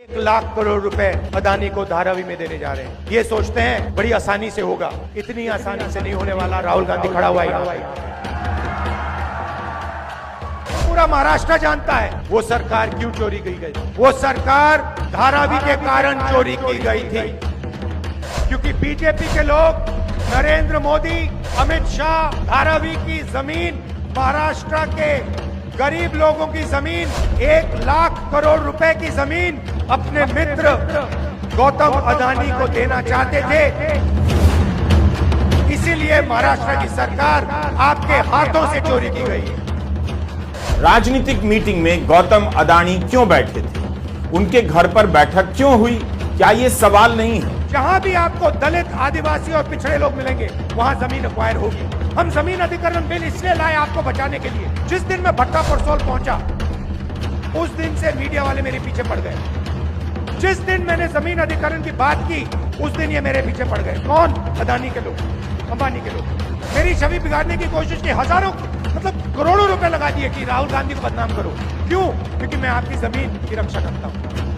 1,00,000 करोड़ रुपए अदानी को धारावी में देने जा रहे हैं। ये सोचते हैं बड़ी आसानी से होगा, इतनी आसानी से नहीं होने वाला। राहुल गांधी खड़ा हुआ है, पूरा महाराष्ट्र जानता है वो सरकार क्यों चोरी की गई। वो सरकार धारावी के कारण चोरी की गई थी, क्योंकि बीजेपी के लोग, नरेंद्र मोदी, अमित शाह धारावी की जमीन, महाराष्ट्र के गरीब लोगों की जमीन, 1,00,000 करोड़ रुपए की जमीन अपने मित्र गौतम अदानी को देना चाहते थे। इसीलिए महाराष्ट्र की सरकार आपके हाथों से चोरी की गई है। राजनीतिक मीटिंग में गौतम अदानी क्यों बैठे थे? उनके घर पर बैठक क्यों हुई? क्या ये सवाल नहीं है? जहां भी आपको दलित, आदिवासी और पिछड़े लोग मिलेंगे वहां जमीन एक्वायर होगी। हम जमीन अधिग्रहण बिल इसलिए लाए आपको बचाने के लिए। जिस दिन मैं भट्टा परसोल पहुंचा उस दिन से मीडिया वाले मेरे पीछे पड़ गए। जिस दिन मैंने जमीन अधिग्रहण की बात की उस दिन ये मेरे पीछे पड़ गए। कौन? अदानी के लोग, अंबानी के लोग। मेरी छवि बिगाड़ने की कोशिश की, हजारों मतलब करोड़ों रुपए लगा दिए कि राहुल गांधी को बदनाम करो। क्यों? क्योंकि मैं आपकी जमीन की रक्षा करता हूं।